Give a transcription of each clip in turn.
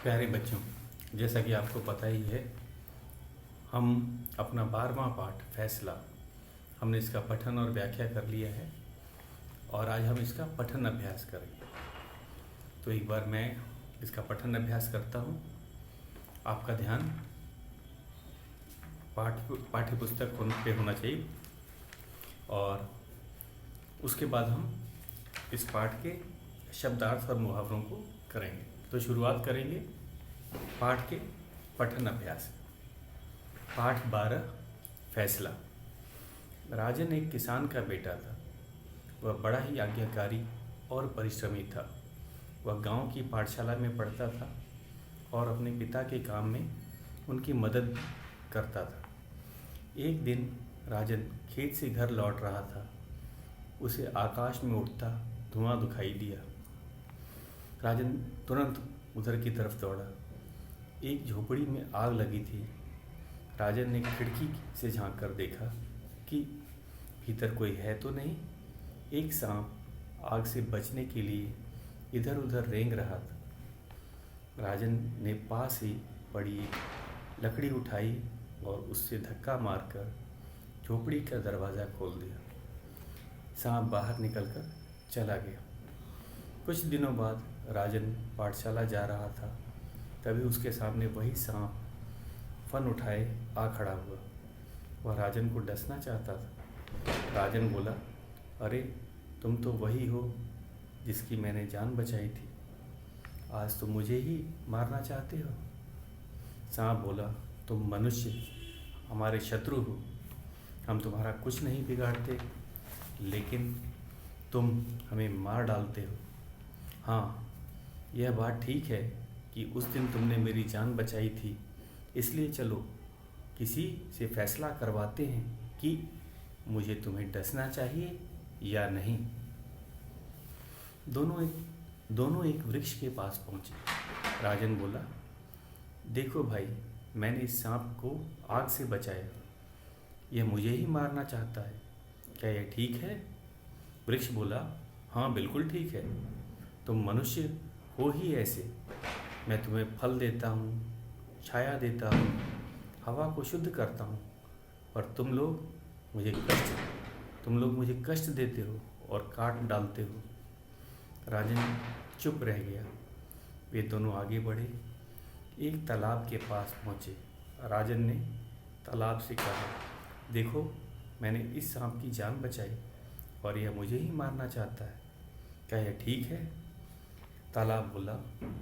प्यारे बच्चों, जैसा कि आपको पता ही है, हम अपना 12वां पाठ फैसला हमने इसका पठन और व्याख्या कर लिया है और आज हम इसका पठन अभ्यास करेंगे। तो एक बार मैं इसका पठन अभ्यास करता हूँ। आपका ध्यान पाठ्य पुस्तक पे होना चाहिए और उसके बाद हम इस पाठ के शब्दार्थ और मुहावरों को करेंगे। तो शुरुआत करेंगे पाठ के पठन अभ्यास। पाठ 12 फैसला। राजन एक किसान का बेटा था। वह बड़ा ही आज्ञाकारी और परिश्रमी था। वह गांव की पाठशाला में पढ़ता था और अपने पिता के काम में उनकी मदद करता था। एक दिन राजन खेत से घर लौट रहा था। उसे आकाश में उड़ता धुआं दिखाई दिया। राजन तुरंत उधर की तरफ दौड़ा। एक झोपड़ी में आग लगी थी। राजन ने खिड़की से झांक कर देखा कि भीतर कोई है तो नहीं। एक सांप आग से बचने के लिए इधर उधर रेंग रहा था। राजन ने पास ही पड़ी एक लकड़ी उठाई और उससे धक्का मारकर झोपड़ी का दरवाज़ा खोल दिया। सांप बाहर निकलकर चला गया। कुछ दिनों बाद राजन पाठशाला जा रहा था। तभी उसके सामने वही सांप फन उठाए आ खड़ा हुआ। वह राजन को डसना चाहता था। राजन बोला, अरे तुम तो वही हो जिसकी मैंने जान बचाई थी। आज तुम मुझे ही मारना चाहते हो। सांप बोला, तुम मनुष्य हमारे शत्रु हो। हम तुम्हारा कुछ नहीं बिगाड़ते, लेकिन तुम हमें मार डालते हो। हाँ, यह बात ठीक है कि उस दिन तुमने मेरी जान बचाई थी, इसलिए चलो किसी से फैसला करवाते हैं कि मुझे तुम्हें डसना चाहिए या नहीं। दोनों एक वृक्ष के पास पहुँचे। राजन बोला, देखो भाई, मैंने इस सांप को आग से बचाया। यह मुझे ही मारना चाहता है। क्या यह ठीक है? वृक्ष बोला, हाँ बिल्कुल ठीक है। तुम मनुष्य हो ही ऐसे। मैं तुम्हें फल देता हूँ, छाया देता हूँ, हवा को शुद्ध करता हूँ, और तुम लोग मुझे कष्ट देते हो और काट डालते हो। राजन चुप रह गया। वे दोनों आगे बढ़े। एक तालाब के पास पहुँचे। राजन ने तालाब से कहा, देखो, मैंने इस सांप की जान बचाई और यह मुझे ही मारना चाहता है। क्या यह ठीक है? तालाब बोला,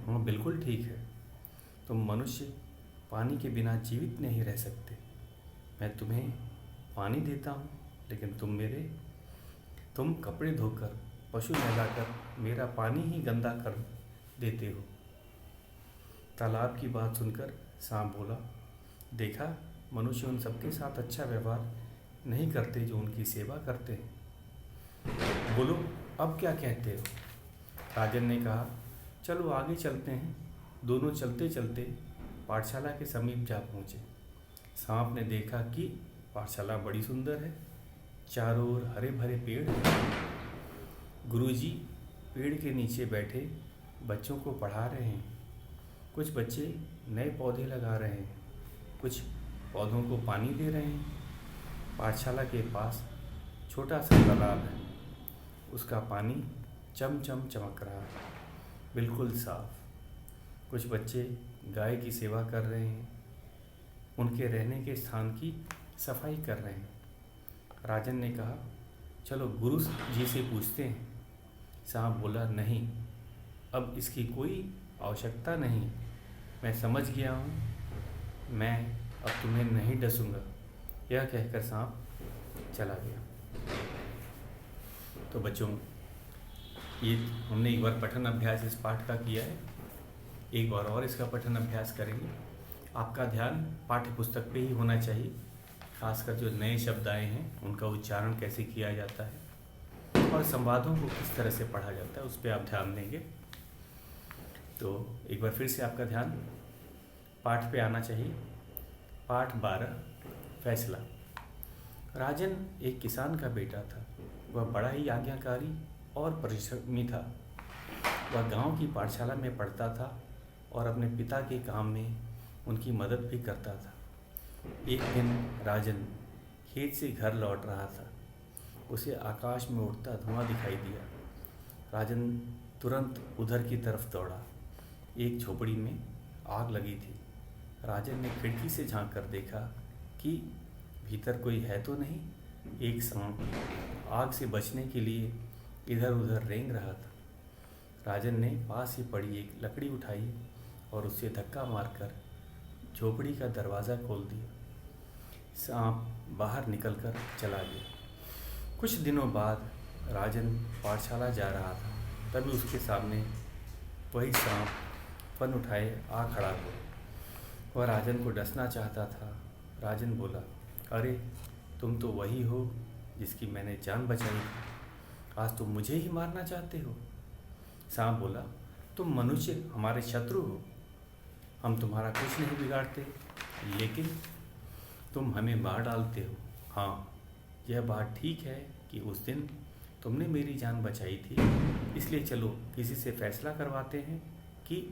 हाँ बिल्कुल ठीक है। तुम मनुष्य पानी के बिना जीवित नहीं रह सकते। मैं तुम्हें पानी देता हूँ, लेकिन तुम कपड़े धोकर, पशु नहलाकर मेरा पानी ही गंदा कर देते हो। तालाब की बात सुनकर सांप बोला, देखा, मनुष्य उन सबके साथ अच्छा व्यवहार नहीं करते जो उनकी सेवा करते हैं। बोलो, अब क्या कहते हो? राजन ने कहा, चलो आगे चलते हैं। दोनों चलते चलते पाठशाला के समीप जा पहुँचे। सांप ने देखा कि पाठशाला बड़ी सुंदर है। चारों ओर हरे भरे पेड़ हैं। गुरुजी पेड़ के नीचे बैठे बच्चों को पढ़ा रहे हैं। कुछ बच्चे नए पौधे लगा रहे हैं, कुछ पौधों को पानी दे रहे हैं। पाठशाला के पास छोटा सा तालाब है। उसका पानी चमचम चमक रहा है, बिल्कुल साफ। कुछ बच्चे गाय की सेवा कर रहे हैं, उनके रहने के स्थान की सफाई कर रहे हैं। राजन ने कहा, चलो गुरु जी से पूछते हैं। सांप बोला, नहीं, अब इसकी कोई आवश्यकता नहीं। मैं समझ गया हूँ, मैं अब तुम्हें नहीं डसूंगा। यह कहकर सांप चला गया। तो बच्चों, ये हमने एक बार पठन अभ्यास इस पाठ का किया है। एक बार और इसका पठन अभ्यास करेंगे। आपका ध्यान पाठ्य पुस्तक पे ही होना चाहिए। खासकर जो नए शब्द आए हैं उनका उच्चारण कैसे किया जाता है और संवादों को किस तरह से पढ़ा जाता है, उस पर आप ध्यान देंगे। तो एक बार फिर से आपका ध्यान पाठ पे आना चाहिए। पाठ 12 फैसला। राजन एक किसान का बेटा था। वह बड़ा ही आज्ञाकारी और परिश्रमी था। वह गांव की पाठशाला में पढ़ता था और अपने पिता के काम में उनकी मदद भी करता था। एक दिन राजन खेत से घर लौट रहा था। उसे आकाश में उड़ता धुआं दिखाई दिया। राजन तुरंत उधर की तरफ दौड़ा। एक झोपड़ी में आग लगी थी। राजन ने खिड़की से झांक कर देखा कि भीतर कोई है तो नहीं। एक सांप आग से बचने के लिए इधर उधर रेंग रहा था। राजन ने पास ही पड़ी एक लकड़ी उठाई और उसे धक्का मारकर झोपड़ी का दरवाज़ा खोल दिया। सांप बाहर निकलकर चला गया। कुछ दिनों बाद राजन पाठशाला जा रहा था। तभी उसके सामने वही सांप फन उठाए आ खड़ा हुआ। वह राजन को डसना चाहता था। राजन बोला, अरे तुम तो वही हो जिसकी मैंने जान बचाई थी। आज तुम मुझे ही मारना चाहते हो। सांप बोला, तुम मनुष्य हमारे शत्रु हो। हम तुम्हारा कुछ नहीं बिगाड़ते, लेकिन तुम हमें मार डालते हो। हाँ, यह बात ठीक है कि उस दिन तुमने मेरी जान बचाई थी, इसलिए चलो किसी से फैसला करवाते हैं कि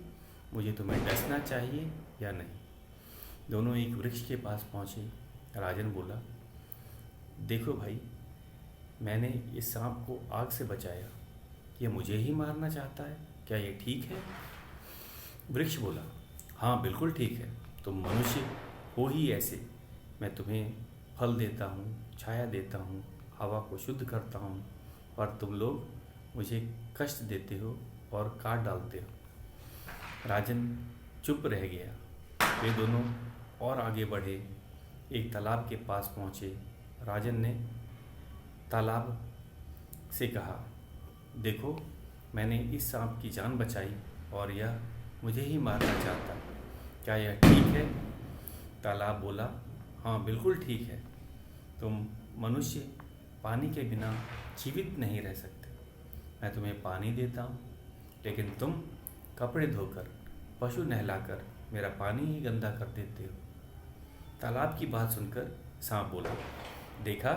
मुझे तुम्हें डसना चाहिए या नहीं। दोनों एक वृक्ष के पास पहुँचे। राजन बोला, देखो भाई, मैंने इस सांप को आग से बचाया। यह मुझे ही मारना चाहता है, क्या यह ठीक है? वृक्ष बोला, हाँ बिल्कुल ठीक है। तुम मनुष्य हो ही ऐसे। मैं तुम्हें फल देता हूँ, छाया देता हूँ, हवा को शुद्ध करता हूँ, और तुम लोग मुझे कष्ट देते हो और काट डालते हो। राजन चुप रह गया। वे दोनों और आगे बढ़े। एक तालाब के पास पहुँचे। राजन ने तालाब से कहा, देखो, मैंने इस सांप की जान बचाई और यह मुझे ही मारना चाहता, क्या यह ठीक है? तालाब बोला, हाँ बिल्कुल ठीक है। तुम मनुष्य पानी के बिना जीवित नहीं रह सकते। मैं तुम्हें पानी देता हूँ, लेकिन तुम कपड़े धोकर, पशु नहलाकर मेरा पानी ही गंदा कर देते हो। तालाब की बात सुनकर सांप बोला, देखा,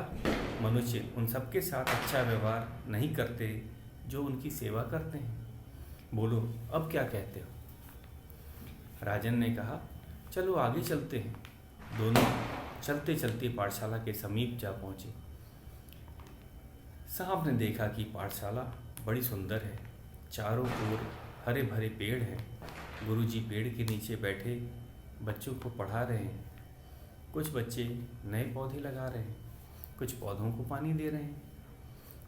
मनुष्य उन सबके साथ अच्छा व्यवहार नहीं करते जो उनकी सेवा करते हैं। बोलो, अब क्या कहते हो? राजन ने कहा, चलो आगे चलते हैं। दोनों चलते चलते पाठशाला के समीप जा पहुँचे। सांप ने देखा कि पाठशाला बड़ी सुंदर है। चारों ओर हरे भरे पेड़ हैं। गुरुजी पेड़ के नीचे बैठे बच्चों को पढ़ा रहे हैं। कुछ बच्चे नए पौधे लगा रहे हैं, कुछ पौधों को पानी दे रहे हैं।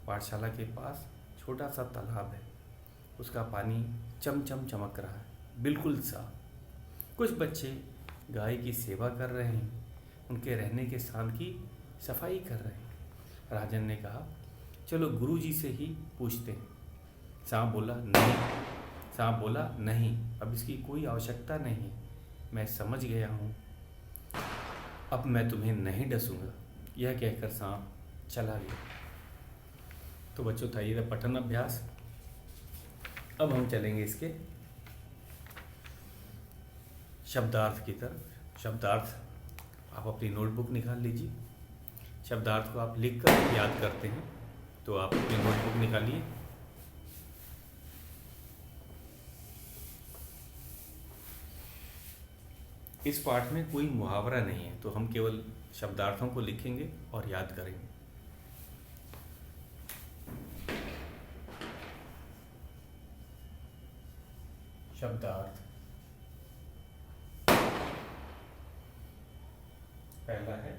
पाठशाला के पास छोटा सा तालाब है। उसका पानी चमचम चमक रहा है, बिल्कुल साफ। कुछ बच्चे गाय की सेवा कर रहे हैं, उनके रहने के स्थान की सफाई कर रहे हैं। राजन ने कहा, चलो गुरुजी से ही पूछते हैं। सांप बोला, नहीं। सांप बोला, नहीं, अब इसकी कोई आवश्यकता नहीं है। मैं समझ गया हूँ, अब मैं तुम्हें नहीं डसूंगा। यह कहकर सांप चला गया। तो बच्चों, था ये पठन अभ्यास। अब हम चलेंगे इसके शब्दार्थ की तरफ। शब्दार्थ आप अपनी नोटबुक निकाल लीजिए। शब्दार्थ को आप लिख कर याद करते हैं, तो आप अपनी नोटबुक निकालिए। इस पाठ में कोई मुहावरा नहीं है, तो हम केवल शब्दार्थों को लिखेंगे और याद करेंगे। शब्दार्थ। पहला है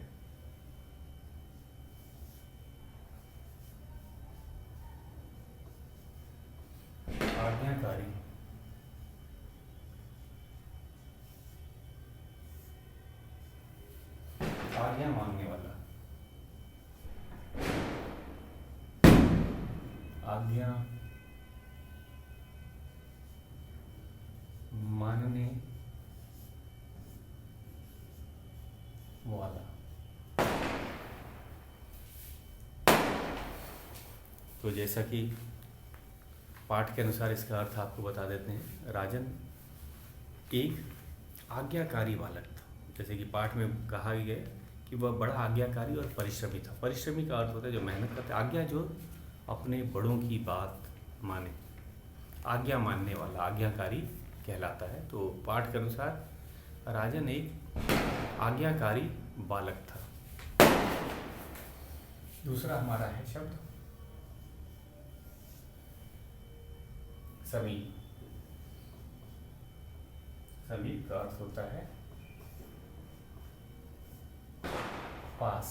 आज्ञाकारी। आज्ञा मानने वाला। आज्ञा मानने वाला। तो जैसा कि पाठ के अनुसार इसका अर्थ आपको बता देते हैं। राजन एक आज्ञाकारी बालक था। जैसे कि पाठ में कहा गया कि वह बड़ा आज्ञाकारी और परिश्रमी था। परिश्रमी का अर्थ होता है जो मेहनत करते, आज्ञा जो अपने बड़ों की बात माने। आज्ञा मानने वाला, आज्ञाकारी कहलाता है। तो पाठ के अनुसार राजन एक आज्ञाकारी बालक था। दूसरा हमारा है शब्द समीप। समीप का अर्थ होता है पास।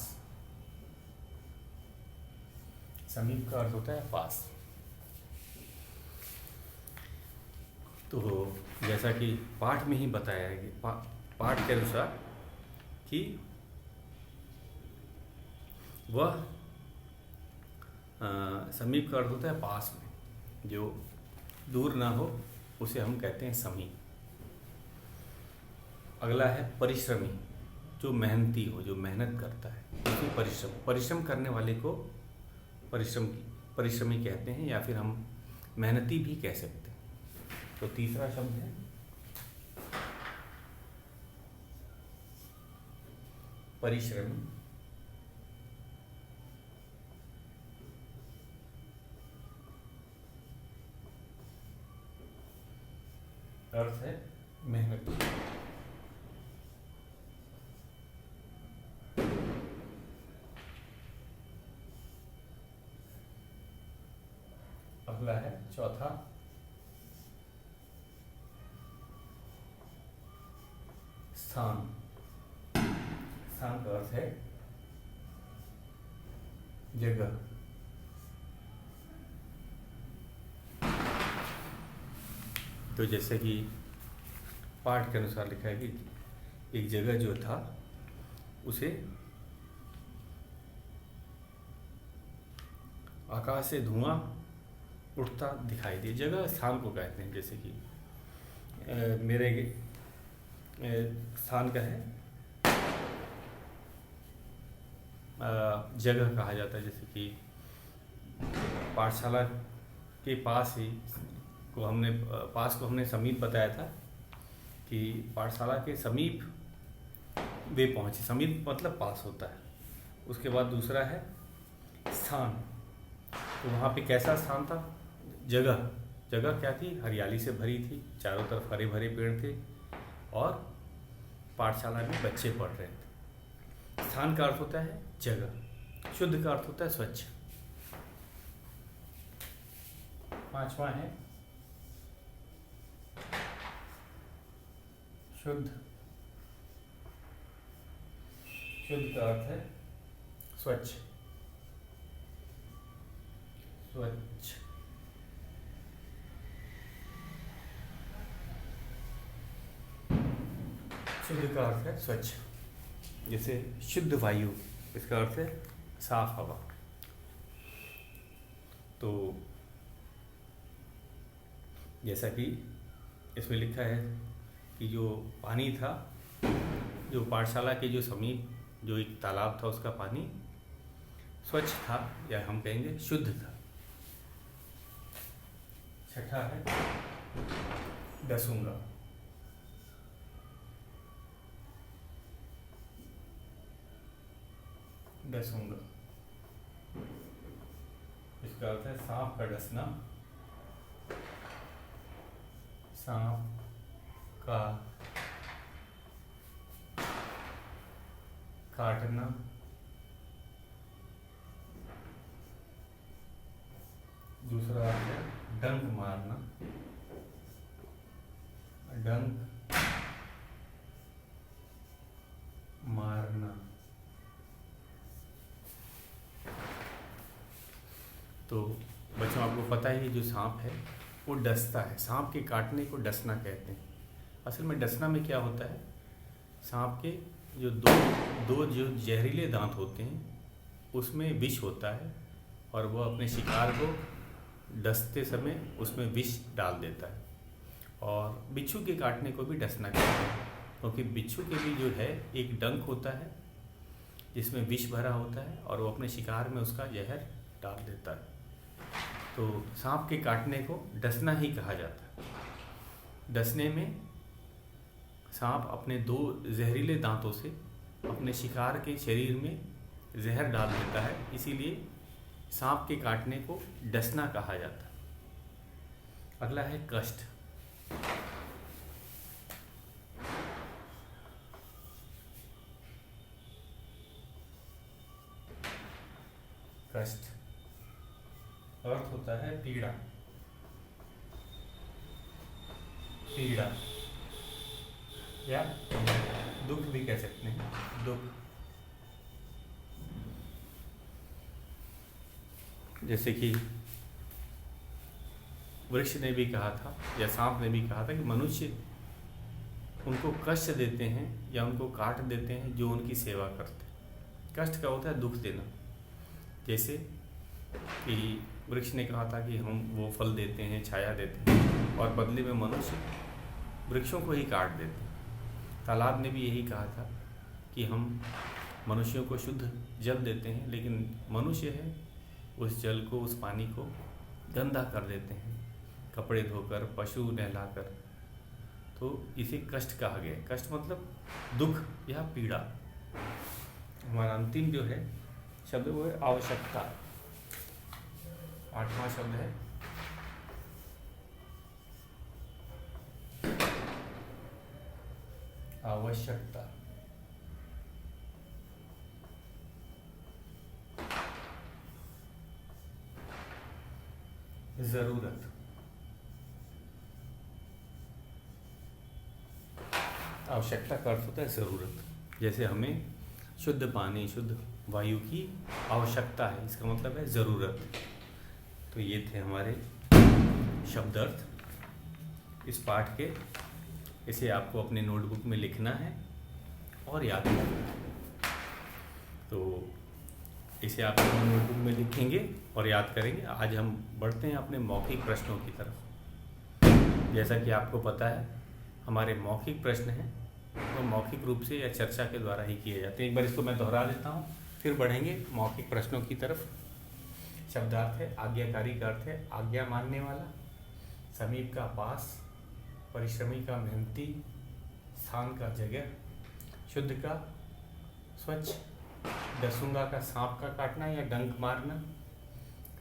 समीप का अर्थ होता है पास। तो जैसा कि पाठ में ही बताया है कि पाठ के अनुसार कि वह समीप का अर्थ होता है पास में, जो दूर ना हो उसे हम कहते हैं समीप। अगला है परिश्रमी, जो मेहनती हो, जो मेहनत करता है, उसे परिश्रम करने वाले को परिश्रमी कहते हैं, या फिर हम मेहनती भी कह सकते हैं। तो तीसरा शब्द है परिश्रमी। अर्थ है मेहनती। अगला है चौथा स्थान। स्थान का अर्थ है जगह। तो जैसे कि पाठ के अनुसार लिखा है कि एक जगह जो था उसे आकाश से धुआं उठता दिखाई दे। जगह स्थान को कहते हैं। जैसे कि मेरे स्थान का है जगह कहा जाता है। जैसे कि पाठशाला के पास को हमने समीप बताया था कि पाठशाला के समीप वे पहुँचे। समीप मतलब पास होता है। उसके बाद दूसरा है स्थान। तो वहाँ पे कैसा स्थान था? जगह क्या थी? हरियाली से भरी थी, चारों तरफ हरे भरे पेड़ थे और पाठशाला में बच्चे पढ़ रहे थे। स्थान का अर्थ होता है जगह। शुद्ध का अर्थ होता है स्वच्छ। पांचवा है शुद्ध। शुद्ध का अर्थ है स्वच्छ। शुद्ध का अर्थ है स्वच्छ। जैसे शुद्ध वायु, इसका अर्थ है साफ हवा। तो जैसा कि इसमें लिखा है कि जो पानी था, जो पाठशाला के जो समीप जो एक तालाब था, उसका पानी स्वच्छ था, या हम कहेंगे शुद्ध था। छठा है डसूंगा। डसूंगा इसका अर्थ है सांप का डसना, सांप का काटना, दूसरा अर्थ है डंक मारना, डंक मारना। तो बच्चों, आपको पता ही है जो सांप है वो डसता है। सांप के काटने को डसना कहते हैं। असल में डसना में क्या होता है, सांप के जो दो जो जहरीले दांत होते हैं उसमें विष होता है और वो अपने शिकार को डसते समय उसमें विष डाल देता है। और बिच्छू के काटने को भी डसना कहते हैं, क्योंकि बिच्छू के भी जो है एक डंक होता है जिसमें विष भरा होता है और वो अपने शिकार में उसका जहर डाल देता है। तो सांप के काटने को डसना ही कहा जाता है। डसने में सांप अपने दो जहरीले दांतों से अपने शिकार के शरीर में जहर डाल देता है, इसीलिए सांप के काटने को डसना कहा जाता है। अगला है कष्ट। कष्ट, अर्थ होता है पीड़ा, पीड़ा या दुख भी कह सकते हैं, दुख। जैसे कि वृक्ष ने भी कहा था या सांप ने भी कहा था कि मनुष्य उनको कष्ट देते हैं या उनको काट देते हैं जो उनकी सेवा करते हैं। कष्ट का होता है दुख देना। जैसे कि वृक्ष ने कहा था कि हम वो फल देते हैं, छाया देते हैं, और बदले में मनुष्य वृक्षों को ही काट देते हैं। तालाब ने भी यही कहा था कि हम मनुष्यों को शुद्ध जल देते हैं, लेकिन मनुष्य है उस जल को, उस पानी को गंदा कर देते हैं, कपड़े धोकर, पशु नहलाकर। तो इसे कष्ट कहा गया। कष्ट मतलब दुख या पीड़ा। हमारा अंतिम जो है शब्द वो है आवश्यकता। 8वां शब्द है आवश्यकता। जरूरत, आवश्यकता का अर्थ होता है ज़रूरत। जैसे हमें शुद्ध पानी, शुद्ध वायु की आवश्यकता है, इसका मतलब है ज़रूरत। तो ये थे हमारे शब्द अर्थ इस पाठ के। इसे आपको अपने नोटबुक में लिखना है और याद करना है। तो इसे आप अपने नोटबुक में लिखेंगे और याद करेंगे। आज हम बढ़ते हैं अपने मौखिक प्रश्नों की तरफ। जैसा कि आपको पता है हमारे मौखिक प्रश्न हैं वो मौखिक रूप से या चर्चा के द्वारा ही किए जाते हैं। एक बार इसको मैं दोहरा देता हूँ, फिर बढ़ेंगे मौखिक प्रश्नों की तरफ। शब्दार्थ है आज्ञाकारी का अर्थ है आज्ञा मानने वाला, समीप का पास, परिश्रमी का मेहनती, स्थान का जगह, शुद्ध का स्वच्छ, दसूंगा का सांप का काटना या डंक मारना,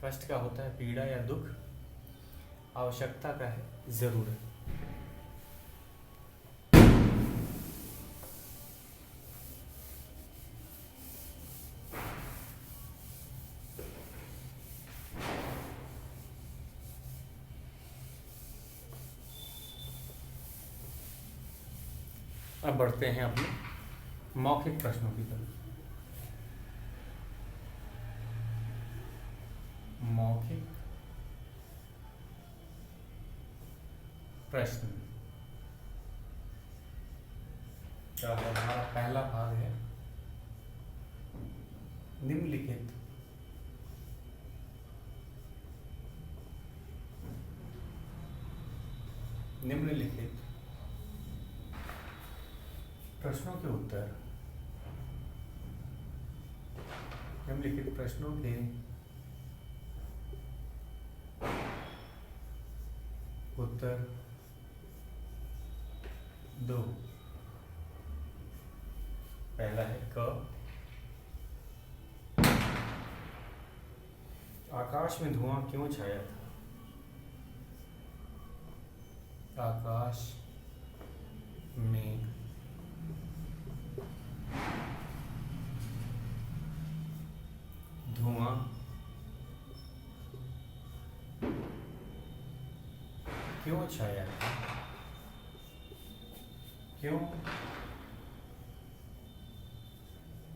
कष्ट का होता है पीड़ा या दुख, आवश्यकता का है जरूरत। अब बढ़ते हैं अपने मौखिक प्रश्नों की तरफ। मौखिक प्रश्न का हमारा पहला भाग है निम्नलिखित प्रश्नों के उत्तर। निम्नलिखित प्रश्नों के उत्तर दो। पहला है क, आकाश में धुआं क्यों छाया था? आकाश में धुआं क्यों छाया था? क्यों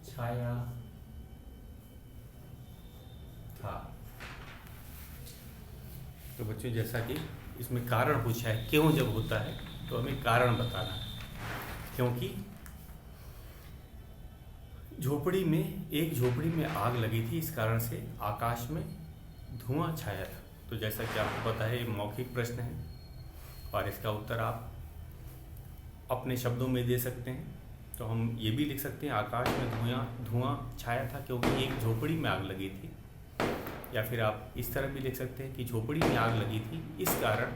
छाया था? तो बच्चों जैसा कि इसमें कारण पूछा है, क्यों जब होता है तो हमें कारण बताना है। क्योंकि एक झोपड़ी में आग लगी थी, इस कारण से आकाश में धुआं छाया था। तो जैसा कि आपको पता है ये मौखिक प्रश्न है और इसका उत्तर आप अपने शब्दों में दे सकते हैं। तो हम ये भी लिख सकते हैं आकाश में धुआं छाया था क्योंकि एक झोपड़ी में आग लगी थी, या फिर आप इस तरह भी लिख सकते हैं कि झोपड़ी में आग लगी थी इस कारण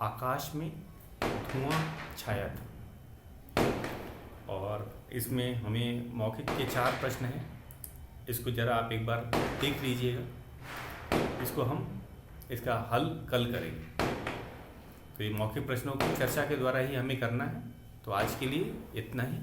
आकाश में धुआं छाया था। और इसमें हमें मौखिक के 4 प्रश्न हैं, इसको ज़रा आप एक बार देख लीजिएगा। इसको हम इसका हल कल करेंगे। तो ये मौखिक प्रश्नों की चर्चा के द्वारा ही हमें करना है। तो आज के लिए इतना ही।